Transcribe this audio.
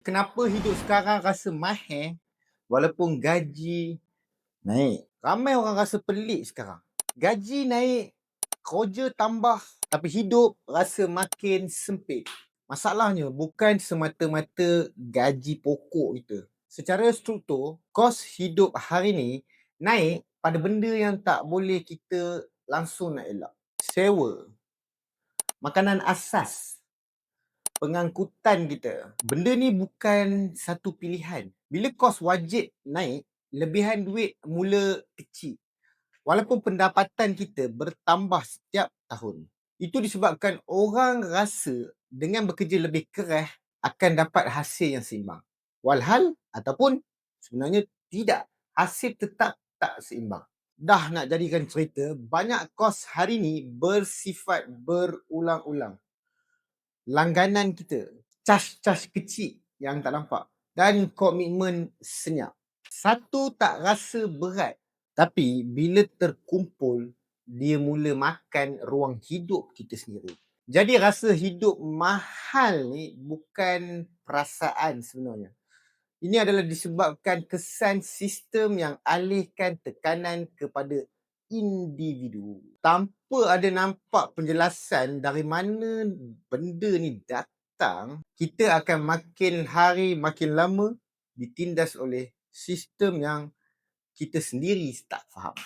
Kenapa hidup sekarang rasa mahal walaupun gaji naik? Ramai orang rasa pelik sekarang. Gaji naik, kerja tambah, tapi hidup rasa makin sempit. Masalahnya bukan semata-mata gaji pokok kita. Secara struktur, kos hidup hari ni naik pada benda yang tak boleh kita langsung nak elak. Sewa, makanan asas, pengangkutan kita. Benda ni bukan satu pilihan. Bila kos wajib naik, lebihan duit mula kecil. Walaupun pendapatan kita bertambah setiap tahun. Itu disebabkan orang rasa dengan bekerja lebih keras akan dapat hasil yang seimbang. Walhal ataupun sebenarnya tidak. Hasil tetap tak seimbang. Dah nak jadikan cerita, banyak kos hari ni bersifat berulang-ulang. Langganan kita, cas-cas kecil yang tak nampak dan komitmen senyap. Satu tak rasa berat, tapi bila terkumpul, dia mula makan ruang hidup kita sendiri. Jadi rasa hidup mahal ni bukan perasaan sebenarnya. Ini adalah disebabkan kesan sistem yang alihkan tekanan kepada individu. Tanpa ada nampak penjelasan dari mana benda ni datang, kita akan makin hari makin lama ditindas oleh sistem yang kita sendiri tak faham.